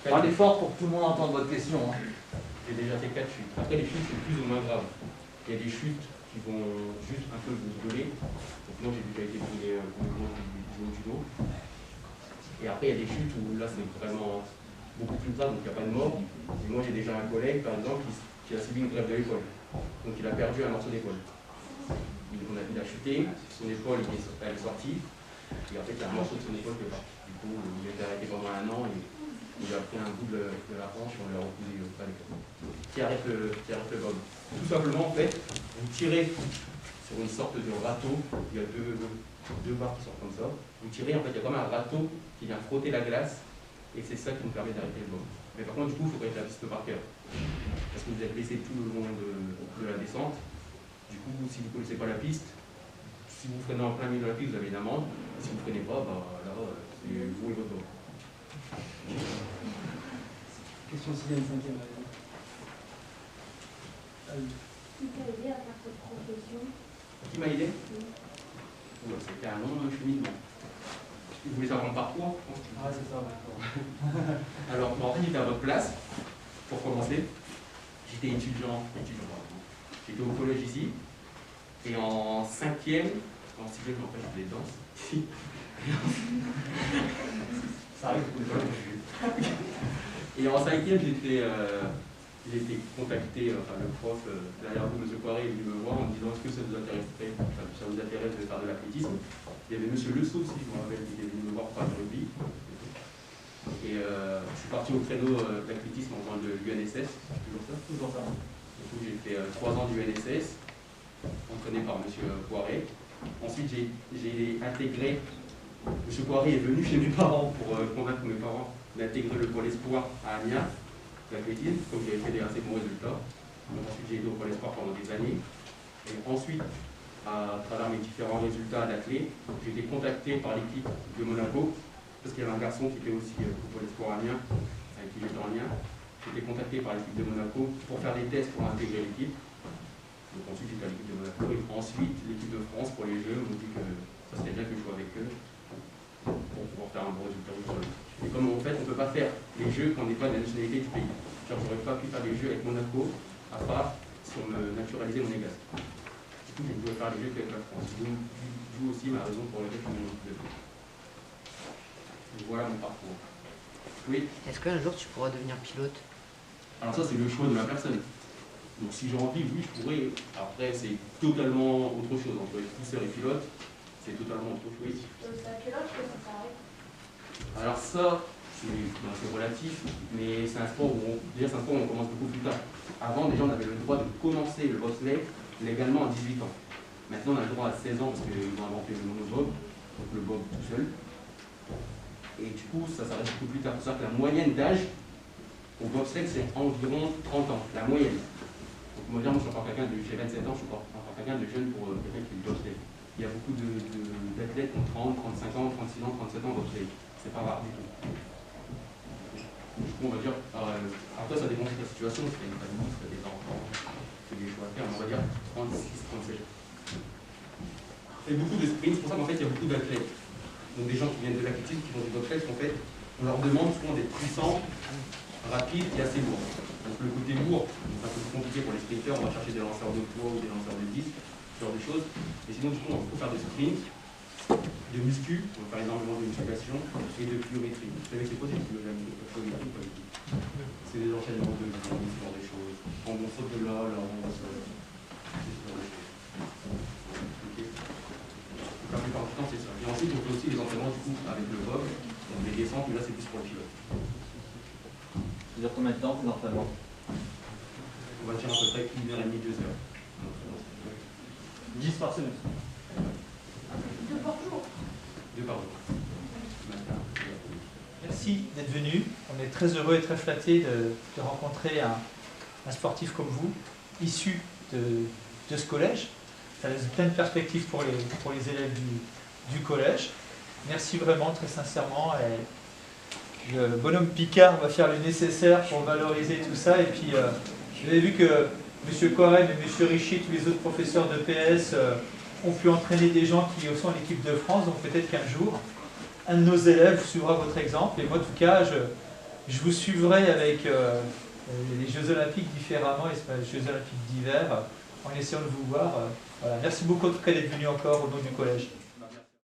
Parlez fort pour que tout le monde entende votre question. Hein. J'ai déjà fait 4 chutes. Après, les chutes sont plus ou moins graves. Il y a des chutes qui vont juste un peu vous brûler. Donc, moi, j'ai déjà été brûlé du haut du dos. Et après, il y a des chutes où là, c'est vraiment beaucoup plus grave, donc il n'y a pas de mort. Et moi, j'ai déjà un collègue, par exemple, qui a subi une grève de l'épaule. Donc, il a perdu un morceau d'épaule. Il a chuté, son épaule elle est sortie. Et en fait, il y a un morceau de son épaule qui est parti. Du coup, il a été arrêté pendant 1 an et il a pris un bout de la hanche et on lui a recousé à l'épaule. Qui arrête le bob. Tout simplement, en fait, vous tirez sur une sorte de râteau. Il y a deux barres qui sortent comme ça. Vous tirez, en fait, il y a comme un râteau qui vient frotter la glace et c'est ça qui nous permet d'arrêter le bob. Mais par contre, du coup, il faut connaître la piste par cœur. Parce que vous êtes blessé tout le long de la descente. Du coup, si vous ne connaissez pas la piste, si vous freinez en plein milieu de la piste, vous avez une amende. Et si vous ne freinez pas, bah, là, c'est vous et votre bob. Question 6e, 5e. Qui t'a aidé à faire cette profession? Qui m'a aidé? C'était un long cheminement. Vous voulez savoir mon parcours? Ah, c'est ça, d'accord. Alors, en fait, j'étais à votre place, pour commencer. J'étais étudiant. J'étais au collège ici. Et en 5e, en 6e, en fait, je faisais des danses. Ça arrive beaucoup de fois. Et en 5e, j'ai été contacté, enfin le prof derrière vous, M. Poiré, est venu me voir en me disant est-ce que ça vous intéresserait, ça vous intéresse de faire de l'athlétisme. Il y avait M. Le Sceau aussi, je me rappelle, qui est venu me voir pour faire du rugby. Et je suis parti au créneau d'athlétisme en faisant de l'UNSS, toujours ça. Toujours ça. Du coup, j'ai fait 3 ans d'UNSS, entraîné par M. Poiré. Ensuite, j'ai intégré, M. Poiré est venu chez mes parents pour convaincre mes parents d'intégrer le pôle espoir à Amiens, l'athlétisme, comme j'avais fait des assez bons résultats. Donc, ensuite, j'ai été au pôle espoir pendant des années. Et ensuite, à travers mes différents résultats d'athlète, j'ai été contacté par l'équipe de Monaco, parce qu'il y avait un garçon qui était aussi au pôle espoir à Amiens, avec qui j'étais en lien. J'ai été contacté par l'équipe de Monaco pour faire des tests pour intégrer l'équipe. Donc ensuite j'étais à l'équipe de Monaco et ensuite l'équipe de France pour les Jeux m'ont dit que ça serait bien que je joue avec eux pour pouvoir faire un bon résultat au sol. Et comme en fait on ne peut pas faire les Jeux quand on n'est pas de la nationalité du pays. Genre j'aurais pas pu faire les Jeux avec Monaco à part si on me naturalisait monégasque. Du coup je ne pouvais faire les Jeux qu'avec la France. D'où aussi ma raison pour laquelle je me suis de. Voilà mon parcours. Oui. Est-ce qu'un jour tu pourras devenir pilote? Alors ça c'est le choix de la personne. Donc si j'ai envie, oui, je pourrais. Après, c'est totalement autre chose. Entre pousseur et pilote, c'est totalement autre chose. C'est à quel âge que ça s'arrête? Alors ça, c'est relatif, mais c'est un sport où on commence beaucoup plus tard. Avant, déjà, on avait le droit de commencer le bobsleigh légalement à 18 ans. Maintenant, on a le droit à 16 ans parce qu'ils ont inventé le monobob, donc le bob tout seul. Et du coup, ça s'arrête beaucoup plus tard. C'est pour ça que la moyenne d'âge au bobsleigh, c'est environ 30 ans, la moyenne. Donc, moi, je suis encore quelqu'un de, j'ai 27 ans, je suis encore quelqu'un de jeune pour quelqu'un qui est bobsleigh. Il y a beaucoup d'athlètes qui ont 30, 35 ans, 36 ans, 37 ans bobsleigh. C'est pas rare du tout. Du coup, on va dire, après ça dépend de la situation, si tu as une famille, si tu as des enfants, c'est des choix à faire, mais on va dire 36, 37. Il y a beaucoup de sprints, c'est pour ça qu'en fait il y a beaucoup d'athlètes. Donc des gens qui viennent de l'athlétisme, qui font du bobsleigh, en fait, on leur demande souvent d'être puissants, rapides et assez lourds. Donc le côté lourd, c'est un peu plus compliqué pour les sprinteurs, on va chercher des lanceurs de poids ou des lanceurs de disques, ce genre de choses. Mais sinon, du coup, on peut faire des sprints, de muscu, on va faire énormément de musculation et de pliométrie. Vous savez c'est quoi cette pliométrie? C'est des enchaînements de ce genre de choses. On saute de là, là, on va se... Okay. La plupart du temps, c'est ça. Et ensuite, on fait aussi les entraînements du coup avec le bob, donc des descentes, mais là, c'est plus pour le pilote. Ça dure combien de temps ces entraînements? On va dire à peu près 1h30, 2 heures. 10 par semaine. 2 par jour. 2 par jour. Merci d'être venu. On est très heureux et très flattés de rencontrer un sportif comme vous, issu de ce collège. Ça laisse plein de perspectives pour les élèves du collège. Merci vraiment, très sincèrement. Et le bonhomme Picard va faire le nécessaire pour valoriser tout ça. Et puis, vous avez vu que M. Cohen et M. Richie, tous les autres professeurs de PS, ont pu entraîner des gens qui sont l'équipe de France. Donc peut-être qu'un jour, un de nos élèves suivra votre exemple. Et moi, en tout cas, Je vous suivrai avec les Jeux Olympiques différemment, les Jeux Olympiques d'hiver, en essayant de vous voir. Voilà. Merci beaucoup en tout cas d'être venu encore au nom du collège.